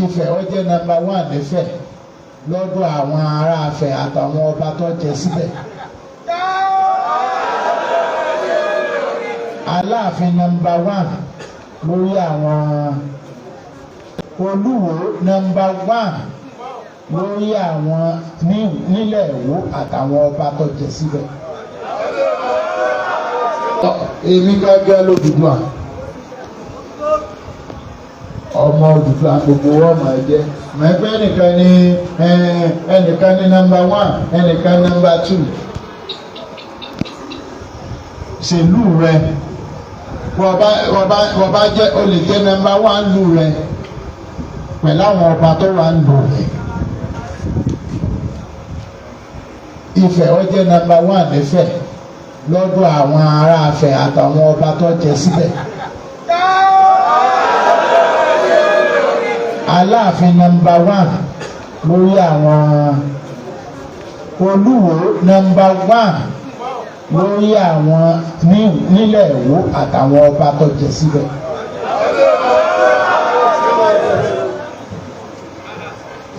Ifẹ̀ ó jẹ́ nọ́mbà 1 nífẹ̀ lọ́dọ̀ àwọn ará Ifẹ̀ àtàwọn ọba tó jẹ síbẹ̀. Aláàfin nọ́mbà 1 lórí àwọn Olúwo nọ́mbà 1 lórí àwọn nílẹ̀ Ìwó àtàwọn ọba tó jẹ síbẹ̀. Èmi gẹ́gẹ́ l'Odùduwà, ọmọ Odùduwà gbogbo ọmọ ẹ̀jẹ̀ mẹ́fẹ́ ẹnìkan ní nọ́mbà 1 ẹnìkan nọ́mbà 2. Ṣèlú rẹ wọ́n bá jẹ́ o lè jẹ́ nọ́mbà 1 lù rẹ pẹ̀lú àwọn ọba tó wà ń lò rẹ. Ifẹ̀ ó jẹ́ nọ́mbà 1 nífẹ̀ lọ́dọ̀ àwọn ará Ifẹ̀ àtàwọn ọba tó jẹ síbẹ̀. Aláàfin nọ́mbà 1 lórí àwọn Olúwo nọ́mbà 1 lórí àwọn nílẹ̀ Ìwó àtàwọn ọba tó jẹ síbẹ̀.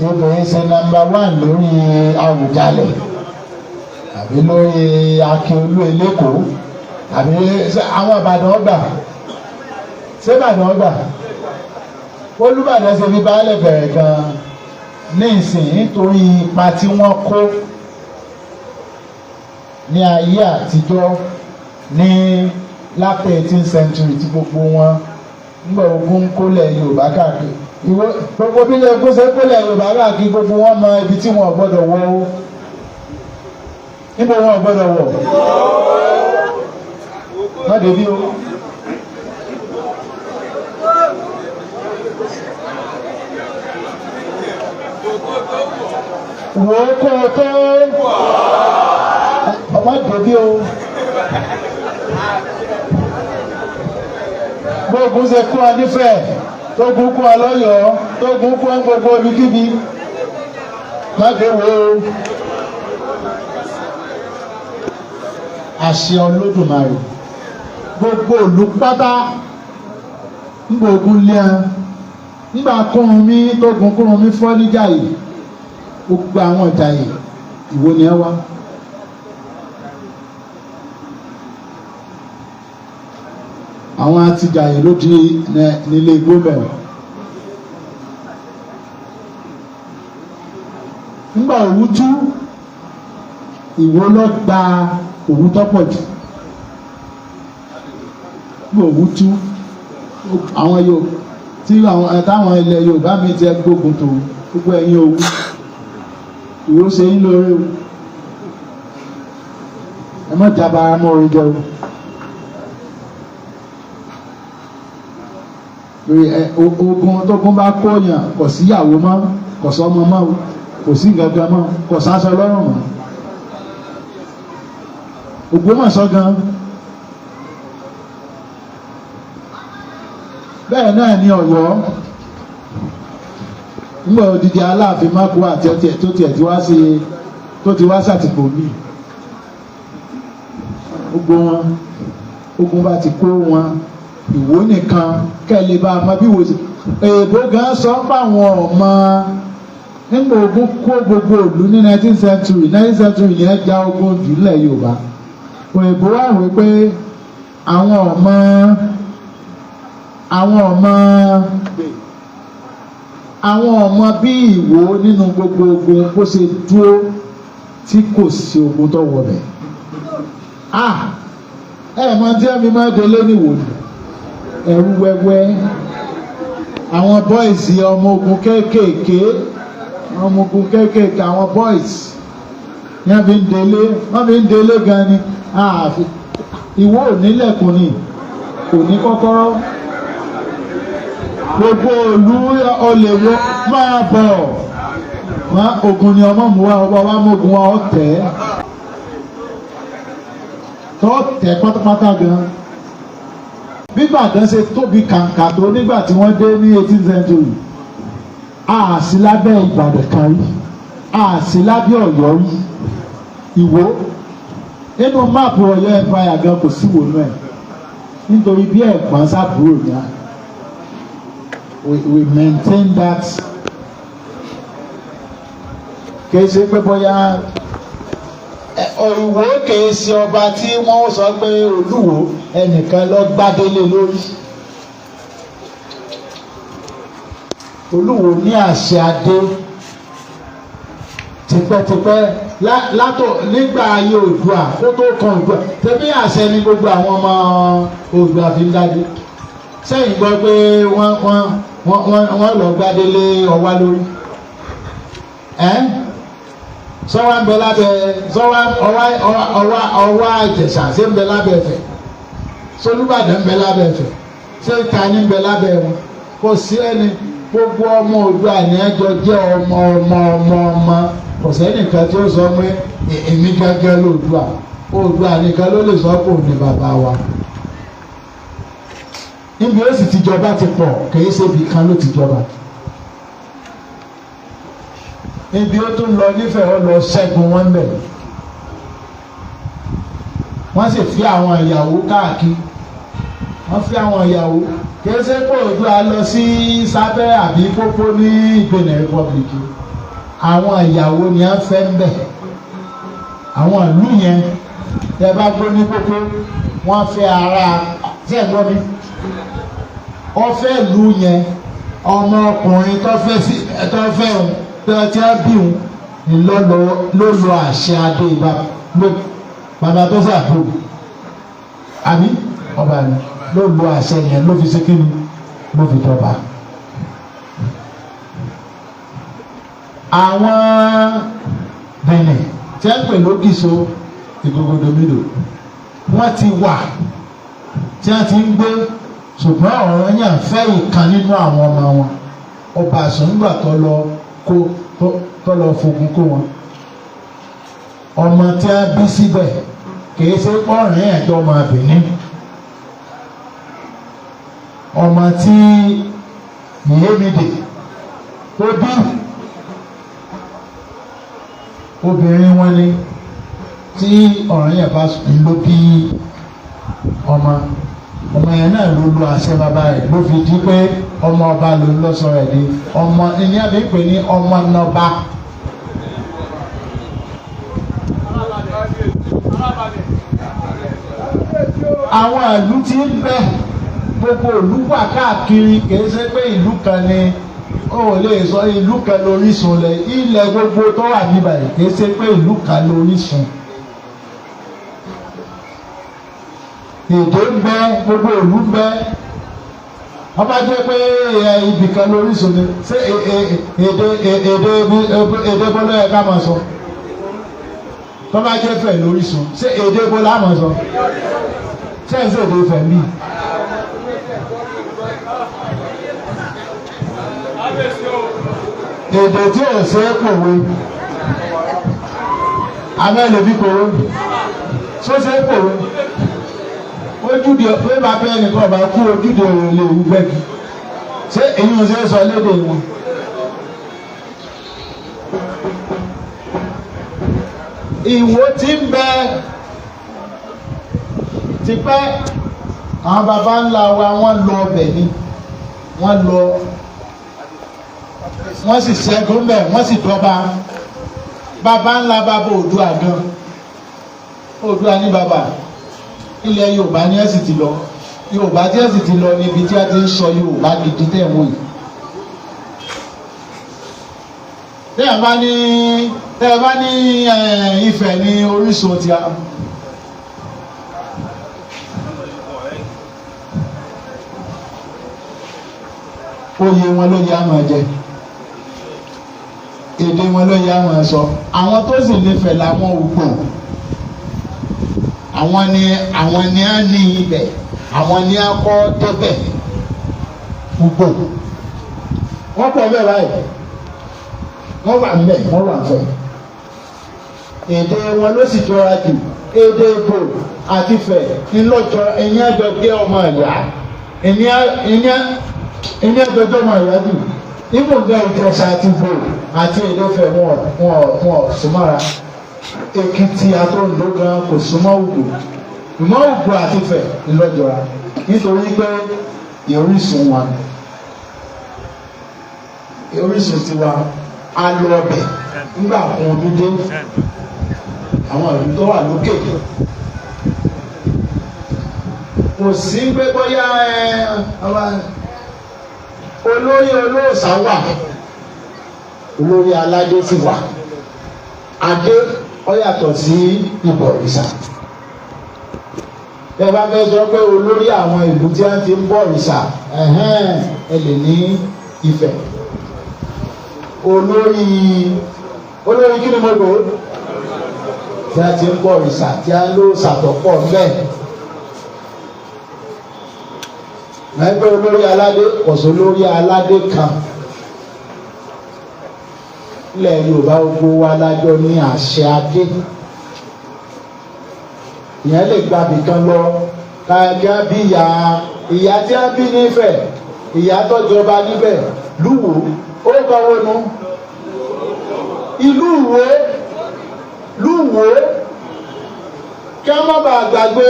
Obìnrin ṣe nọ́mbà 1 lórí Àwùjalẹ̀ àbí lórí Akíolú Elékòó àbí àwọn Ìbàdàn ọgbà ṣé Ìbàdàn ọgbà Olúbàdàn ṣe fi baálẹ̀ bẹ̀rẹ̀ gan ní ìsìn nítorí ipa tí wọ́n kó ní ayé àtijọ́ ní lápẹ̀ 18th century tí gbogbo wọn nígbà ogun kólẹ̀ Yorùbá káàkiri gbogbo bí ilé ogun ṣe kólẹ̀ Yorùbá káàkiri gbogbo wọn mọ ibi tí wọn ò gbọ́dọ̀ wọ̀ ó níbo wọn ò gbọ́dọ̀ wọ̀ má débi o. Wò ó kó o tó ọmọ débi o. Gbogbo ṣe kó ọ nífẹ̀ẹ́ tó gún kó ọ lọ́yọ̀ọ́ tó gún kó ọ gbogbo ibikíbi má dé wo o. Àṣẹ Olódùmarè gbogbo ìlú pátá ńgbà ogun lé ẹ ńgbà kúrun mi tó gun kúrun mi fọ́ níjà yìí gbogbo àwọn ìjàyè Ìwó ni ẹ wá. Àwọn àtijàyè ló di nílé gómìnà. Ńgbà Òwu tú Ìwó ló gba Òwu tọ́pọ̀ jù. Ńgbà Òwu tú àwọn yóò tí táwọn ilẹ̀ Yorùbá mi ti gbógun tó gbogbo ẹ̀yin Òwu Ìwó ṣe ń lóore o. Ẹ má dábàá mọ́ orí jẹ́ o. Ogun tógun bá kóyàn kò síyàwó mọ́ kò sọ́mọ mọ́ kò sí gangan mọ́ kò sáṣọ lọ́rùn mọ́. Ògbómọ̀ṣọ́ gan bẹ́ẹ̀ náà ní Ọ̀yọ́ nígbà odidi Aláàfin Mákò àti tó tiẹ̀ ti wá sàtìkò mí gbogbo wọn ogun bá ti kó wọn Ìwó nìkan kẹ́lẹ́ bá a mọ bí wo èèbó gan sọ fáwọn ọmọ nígbà ogun kó gbogbo ìlú ní 19th century yẹn já ogun jù nílẹ̀ Yorùbá òyìnbó wà wí pé àwọn ọmọ bí Ìwó nínú gbogbo ogun bó ṣe dúró tí kò sí ogun tó wọ bẹ̀. Mọ tí ẹ̀mí máa dolé níwò ni ẹ̀rú wẹ́wẹ́ àwọn bọ́ìsì ọmọ ogun kéékèèké àwọn bọ́ìsì wọ́n fi ń délé gan ni Ìwó ò nílẹ̀kùn ni kò ní kọ́kọ́rọ́ gbogbo òlú olè wo máa bọ̀ ogun ni ọmọ mú wa ọba wa mọ́gun wa ọ̀tẹ̀ pátápátá gan. Bí Ìbàdàn ṣe tóbi kàǹkà tó nígbà tí wọ́n dé ní 18th century àsí lábẹ́ Ìbàdàn kan rí àsí lábẹ́ Ọ̀yọ́ rí Ìwó nínú máàpù Ọ̀yọ́ empire gan kò sí Ìwó náà nítorí bí ẹ̀gbọ́n sábúrò ní we maintain that. Kìí pé bóyá Oluwo kìí ṣe ọba tí wọ́n sọ pé Oluwo ẹnìkan lọ gbádélé lórí. Oluwo ní àṣẹ adé tipẹ́tipẹ́ nígbà ayé Oòduà kó tó kan Oòduà tẹ̀bí àṣẹ ní gbogbo àwọn ọmọ Oòduà fi ń dádé. Sẹ́yìn gbọ́ pé wọ́n lọ gbádélé Ọwá lórí. Sọ́wọ́ ń bẹ lábẹ́ Ọwá Ìjẹ̀ṣà ṣé ń bẹ lábẹ́ Ẹ̀fẹ̀, Solúbàdàn ń bẹ lábẹ́ Ẹ̀fẹ̀, ṣé Ìkànnì ń bẹ lábẹ́ wọn. Kò sí ẹni, gbogbo ọmọ Oòduà ní ẹjọ́ jẹ́ ọmọ. Kò sẹ́nìkan tí ó sọ pé èmi gángan l'Oòduà. Oòduà nìkan ló lè sọ pé òun ni bàbá wa. Níbi ó sì ti jọba ti pọ̀, kìí ṣe ibì kan ló ti jọba. Ibi ó tún lọ nífẹ̀ẹ́ ó lọ ṣẹ́gun wọn bẹ̀. Wọ́n sì fi àwọn ìyàwó káàkiri. Wọ́n fi àwọn ìyàwó. Kìí ṣe pé Oòduà lọ sí sábẹ́ àbí pópó ní Benin Republic. Àwọn ìyàwó ni a fẹ́ ń bẹ̀. Àwọn ìlú yẹn tẹ bá gbọ́ ní pópó wọ́n fẹ́ ara tí ẹ̀ gbọ́ mi. Wọ́n fẹ́ ìlú yẹn ọmọkùnrin tó fẹ́ òun tí a bí òun ló lo àṣẹ adé bàbá tó sàbò àbí ọba ni ló lo àṣẹ yẹn ló fi ṣe kí ni ló fi jọba. Àwọn Benin tí a ń pè lókìso Ìgògòdòmídò wọ́n ti wà tí a ti ń gbé, ṣùgbọ́n ọ̀rọ̀ yẹn fẹ́ ìkan nínú àwọn ọmọ wọn. Ọba àsọ̀ngbà tó lọ fogun kó wọn. Ọmọ tí a bí síbẹ̀ kìí ṣe pọ́nrín ẹ̀dọ́ ọmọ Benin. Ọmọ tí Ìyémídé tó bí obìnrin wọn ni tí ọ̀rọ̀ yẹn bá ló bí ọmọ yẹn náà ló lo àṣẹ bàbá rẹ̀ ló fi di pé ọmọ ọba ló lọ sọ rẹ̀ di ọmọ ìyẹn bí pè ní ọmọ nọba. Àwọn ìlú tí ń bẹ gbogbo ìlú wà káàkiri, kìí ṣe pé ìlú kan ni ó lè sọ ìlú kan lórísun ilẹ̀ gbogbo tó wà níbàyí, kìí ṣe pé ìlú kan lórísun. Èdè ń bẹ, gbogbo ìlú ń bẹ. Wọ́n bá jẹ́ pé ibìkan lórísun ni ṣé èdè bọ́lá yẹ ká máa sọ. Tó bá jẹ́ Ifẹ̀ lórísun ṣé èdè bọ́lá máa sọ. Ṣé ń ṣèdè Ifẹ̀ mí? Èdè tí ò ṣe é pòwe amẹ́lẹ̀ bí pòwe ṣó ṣe é pòwe. Ojúde pé bàbá ẹnìkan ọba kú ojúde òun lè wú gbẹ́gi. Ṣé èyí ò ṣe é sọ lédè wọn? Ìwó tí ń bẹ tipẹ́ àwọn baba ńlá wa wọ́n lọ ọbẹ̀ ni wọ́n sì ṣẹ́gun bẹ̀ wọ́n sì dọ́ba. Baba ńlá bàbá Oòduà gan. Oòduà ní bàbá. Ilẹ̀ Yorùbá ni ẹ sì ti lọ. Yorùbá tí ẹ sì ti lọ níbi tí a ti ń sọ Yorùbá gidi tẹ̀ wọ́n yìí. Tẹ́ ẹ bá ní Ifẹ̀ ní orísun ti a. Oyè wọn ló yá máa jẹ. Èdè wọn ló yá máa sọ. Àwọn tó sì nífẹ̀ẹ́ làwọn Ugbo. Àwọn ni á ní ibẹ̀, àwọn ni á kọ́ débẹ̀. Ugbo. Wọ́n pọ̀ bẹ́ẹ̀ báyìí. Wọ́n wà ń bẹ̀, wọ́n wà ń fẹ́. Èdè wọn ló sì jọra jù. Èdè Ìgbò àti Ifẹ̀ ńlọ́jọ ẹ̀yìn àjọgbé ọmọ ìyá. Ẹ̀yìn àjọgbé ọmọ ìyá jù. Ìmùgbẹ́ Ìjẹ̀ṣà àti Ìgbò àti èdè Ifẹ̀ wọn súnmọ́ra. Èkìtì àti Oǹdó gan kò súnmọ́ Ugbo. Ìmọ̀ Ugbo àti Ifẹ̀ ńlọ́jọra nítorí pé ìorísun wọn. orísun tiwa a lọ ọbẹ̀ nígbà kan omi dé àwọn ìlú tó wà lókè kò sí pé bóyá olórí olóòṣà wà olórí aládé sì wà adé ó yàtọ̀ sí ìbọ̀rìṣà ẹ bá fẹ́ sọ pé olórí àwọn ìlú tí wọ́n ti ń bọ̀rìṣà ẹ lè ní Ifẹ̀ olórí kí ni mo lò ó tí a ti ń bọ̀rìṣà tí a ń lò ṣàtọ̀pọ̀ bẹ́ẹ̀ ẹgbẹ́ olórí aládé kọ̀sọ̀ olórí aládé kan ilẹ̀ Yorùbá gbogbo wa lájọ ní àṣẹ adé ìyẹn lè gba bìkan lọ káàkiri bí ìyá tí a bí nífẹ̀ ìyá tọ́jọba níbẹ̀ Lúwo ó kọ́ wọnú ìlú Lúwo kí a má bàa gbàgbé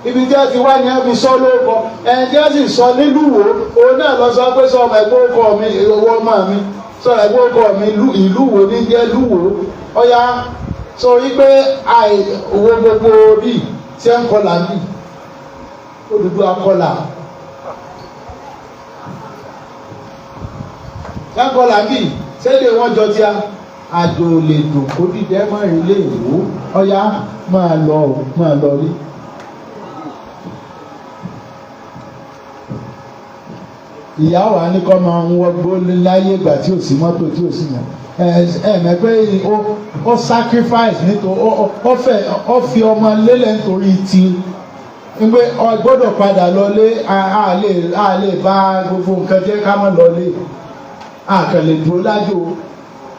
ibi tí a ti wá ní a fi sọ lóko ẹni tí a sì sọ ní Lúwo òun náà lọ sọ pé sọ ọmọ ẹgbẹ́ ọkọ mi owó ọmọ mi sọ ẹgbẹ́ ọkọ mi ìlú wo ní jẹ́ Lúwo ọ̀ya sọ wípé owó gbogbo bíi tí ẹ ń kọlà bíi Odùduwà akọlà tí ẹ ń kọlà bíi sédè wọn jọ tí a àjò lè dùn kó dídẹ má rí lè wò ọ̀ya máa lọ rí. Ìyá wa ní kọ́ máa ń wọgbó láyé ìgbà tí ò sí mọ́tò tí ò sí yàn mẹ́pẹ́ ó sacrifice nítorí ó fi ọmọ lélẹ̀ nítorí ti pé ó gbọ́dọ̀ padà lọlé a lè bá gbogbo nǹkan jẹ́ ká má lọlé a kàn lè dúró lájò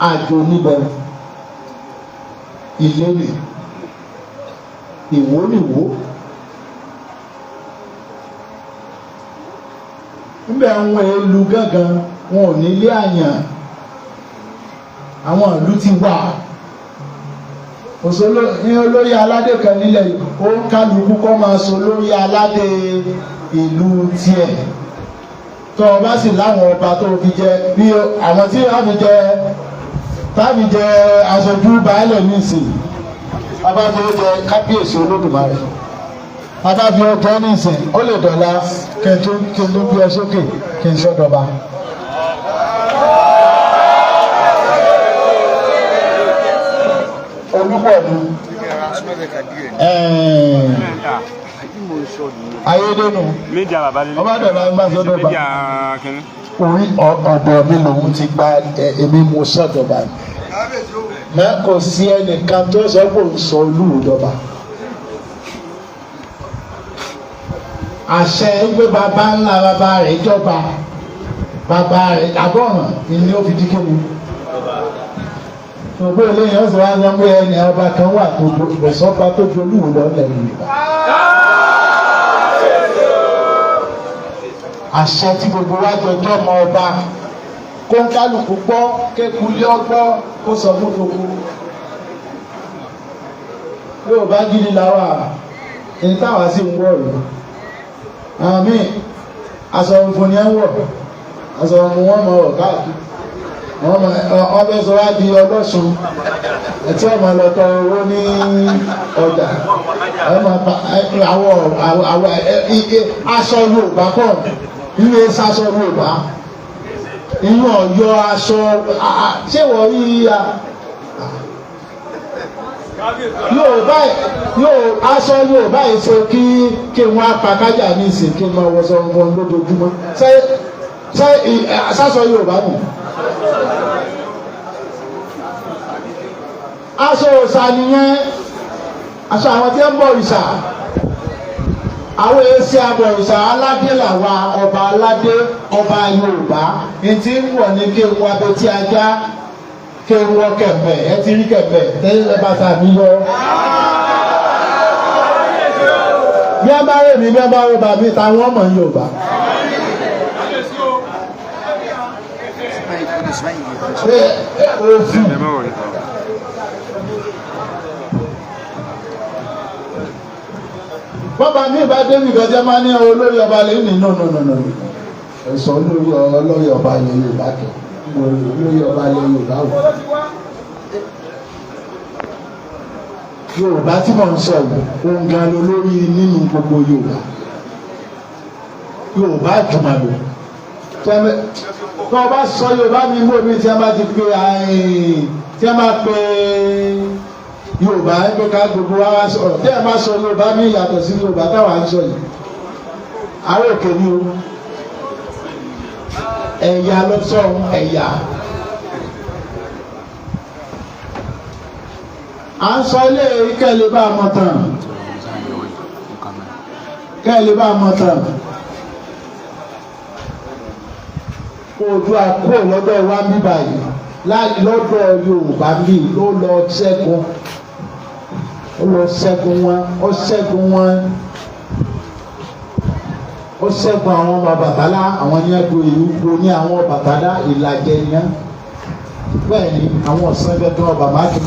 àjò níbẹ̀ ìlérí ìwónìwó níbẹ̀ wọn èlù gángan wọn ò nílé àyàn àwọn ìlú ti wà ní olórí aládé kan nílẹ̀ ó kálukú kọ́ máa sọ olórí aládé ìlú tiẹ̀ tó o bá sì láwọn ọba tó fi jẹ bí àwọn tí wọ́n fi jẹ aṣojú baálẹ̀ nísìnyí bàbá fi ó jẹ kábíyèsí Olódùmarè bàbá fi ó jẹ nísìnyí ó lè dọ̀la kí n tó bí ọ sókè kí n sọ́dọ̀ba. Olúpọ̀ ni ayédènú ọba dọ̀la ń gbà sọ́dọ̀ba orí ọ̀dọ̀ mi lòun ti gba èmi mo sọ́dọ̀ba mẹ́ kò sí ẹnìkan tó sọ pé òun sọ Olúwo dọ̀ba. Àṣẹ gbé bàbá ńlá bàbá rẹ̀ jọba bàbá rẹ̀ àbọ̀ràn ni ó fi di kéwì. Gbogbo eléyìí ọ̀sẹ̀ wa sọ pé ẹni ọba kan wà tó gbèsọ́ba tó ju Olúwo lọ́lẹ̀ Yorùbá. Àṣẹ tí gbogbo wa jọjọ́ mọ ọba kó ń kálukú gbọ́ kékulé ọgbọ́ kó sọ fún gbogbo. Yorùbá gidi làwà èyí táwa sì ń wọ̀ yìí. Àmì aṣọ funfun ni ẹ ń wọ̀ aṣọ funfun wọn mọ ọ káàkiri ọbẹ̀ sọ wá di ọlọ́sùn ẹtí ọmọ lọ́tọ̀ owó ní ọjà àwọn aṣọ Yorùbá pọ̀ ilé sasọ Yorùbá inú Ọ̀yọ́ aṣọ ṣé wọ́n rí aṣọ Yorùbá yìí ṣe kí wọ́n apàkájà ní ìsìn kí wọ́n wọ́sọ wọn lójoojúmọ́ ṣé sásọ Yorùbá nù. Aṣọ òòṣà nìyẹn aṣọ àwọn tí ń bọ òrìṣà àwọn èsì abọ̀rìṣà aládé làwa ọba aládé ọba Yorùbá ètí ń wọ̀ ní kí n wọ abẹ́tí ajá kí n wọ kẹ̀mẹ̀ ẹ ti rí kẹ̀mẹ̀ tẹ́lẹ̀ ẹ bá tàbí yọ. Bí a bá rẹ̀ mí bí a bá rẹ̀ bàbí táwọn ọmọ Yorùbá. Ṣé òfin bọ́ba mi bá débi ìgbẹ́jẹ́ máa ní olórí ọba lè ní no ẹ̀sọ́ olórí ọba Yorùbá kẹ̀ olórí ọba ilẹ̀ Yorùbá wò. Yorùbá tí mò ń sọ yìí òun gan olórí nínú gbogbo Yorùbá. Yorùbá àjùmọ̀lò tó bá sọ Yorùbá mi mú omi tí a bá ti pé tí a máa pé Yorùbá ẹgbẹ́ ká gbogbo wa wá sọ̀rọ̀ tí a máa sọ Yorùbá mi yàtọ̀ sí Yorùbá táwa ń sọ yìí àwọn òkè ni o ẹ̀yà ló sọ ẹ̀yà à ń sọ ilé kẹ́lẹ́ bá a mọ̀ tán kẹ́lẹ́ bá a mọ̀ tán. Oòduà kúrò lọ́dọ̀ wa ń bí báyìí lọ́dọ̀ Yorùbá bí ló lọ ṣẹ́gun wọn ó ṣẹ́gun àwọn ọmọ Ọbàtálá àwọn ní ẹgbẹ́ ìlú ní àwọn Ọbàtálá Ìlàjẹ yẹn bẹ́ẹ̀ ni àwọn ọ̀sán gẹ́gẹ́ ọba máàkì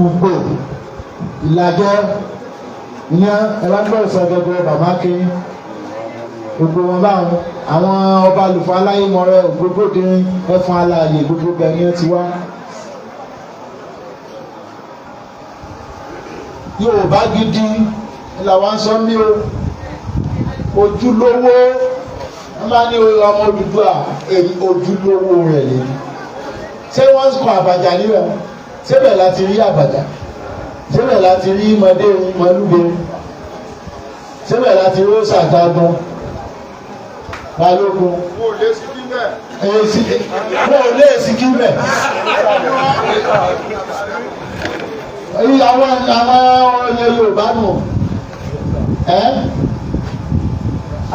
Ugbo Ìlàjẹ yẹn ẹ̀rọ ọ̀sán gẹ́gẹ́ ọba máàkì gbogbo wọn báwọn àwọn ọba àlùfáà aláyémọrẹ ògbógbòdìrín ẹfun aláàyè gbogbo gbẹ̀yìn ti wá. Yorùbá gidi làwọn sọ mí o ojúlówó wọn bá ní ọmọ Odùduwà ojúlówó rẹ̀ lè ṣé wọ́n kọ Àbàjá níbẹ̀ síbẹ̀ láti rí Àbàjá síbẹ̀ láti rí mọdé mọlúbe síbẹ̀ láti rí Ṣàgágùn Balógun mo lè sí kí bẹ́ẹ̀ àwọn ọ̀yẹ́ Yorùbá nù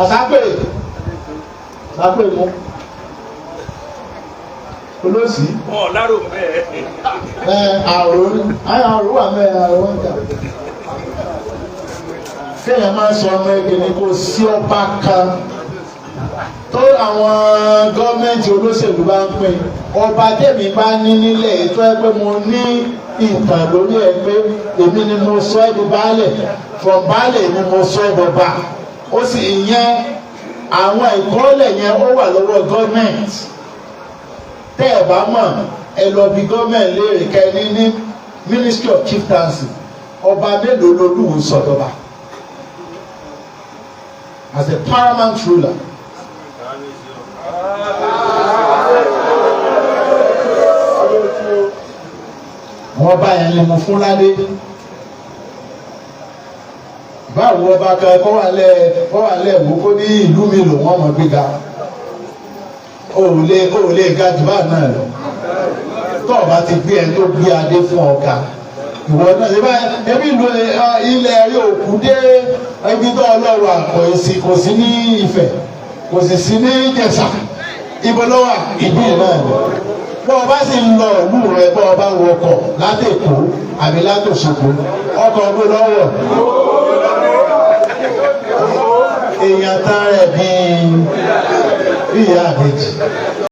àsápè mú olóòsì àrò wà mẹ́ẹ̀ àrò wọn jà kéèyàn máa sọ ọmọ ẹgbẹ́ ni kò sí ọba kan tó àwọn gọ́ọ̀mẹ̀ntì olóṣèlú bá ń pín ọba tèmi bá ní nílẹ̀ ètò ẹ pé mo ní ìtàn lórí ẹ pé èmi ni mo sọ ẹ́ di baálẹ̀ from baálẹ̀ ni mo sọ ẹ́ dọba ó sì yẹn àwọn ìkọ́lẹ̀ yẹn ó wà lọ́wọ́ gọ́ọ̀mẹ̀ntì tẹ́ ẹ bá mọ̀ ẹ lọ bí gọ́ọ̀mẹ̀ntì léèrè kẹ́ni ní Ministry of Chieftaincy ọba mélòó lolúwo sọ̀dọ̀ba as a paramount ruler. Wọ́n bá yẹn lè mú fún ládé báwo ọba kan kọ́ wà lẹ́ mú kó ní ìlú mi lò wọ́n mọ̀ gbéga ó lè ga jù bá náà lọ tó ọba ti gbé ẹni tó gbé adé fún ọ̀gá ìwọ náà ṣe báyìí ẹbí ìlú ilẹ̀ rí òkú dé ẹbí tó ọlọ́run àpọ̀ èsì kò sí ní Ifẹ̀ kò sì sí ní Ìjẹ̀ṣà ibo ló wà ìdí náà ni bọ́ ọba sì ń lọ ìlú rẹ bọ́ ọba wọ ọkọ̀ láti Èkó àbí láti Òṣogbo ọkọ̀ ọgbẹ́ lọ́wọ́ èèyàn tán rẹ̀ bíi ìyá àbèjì.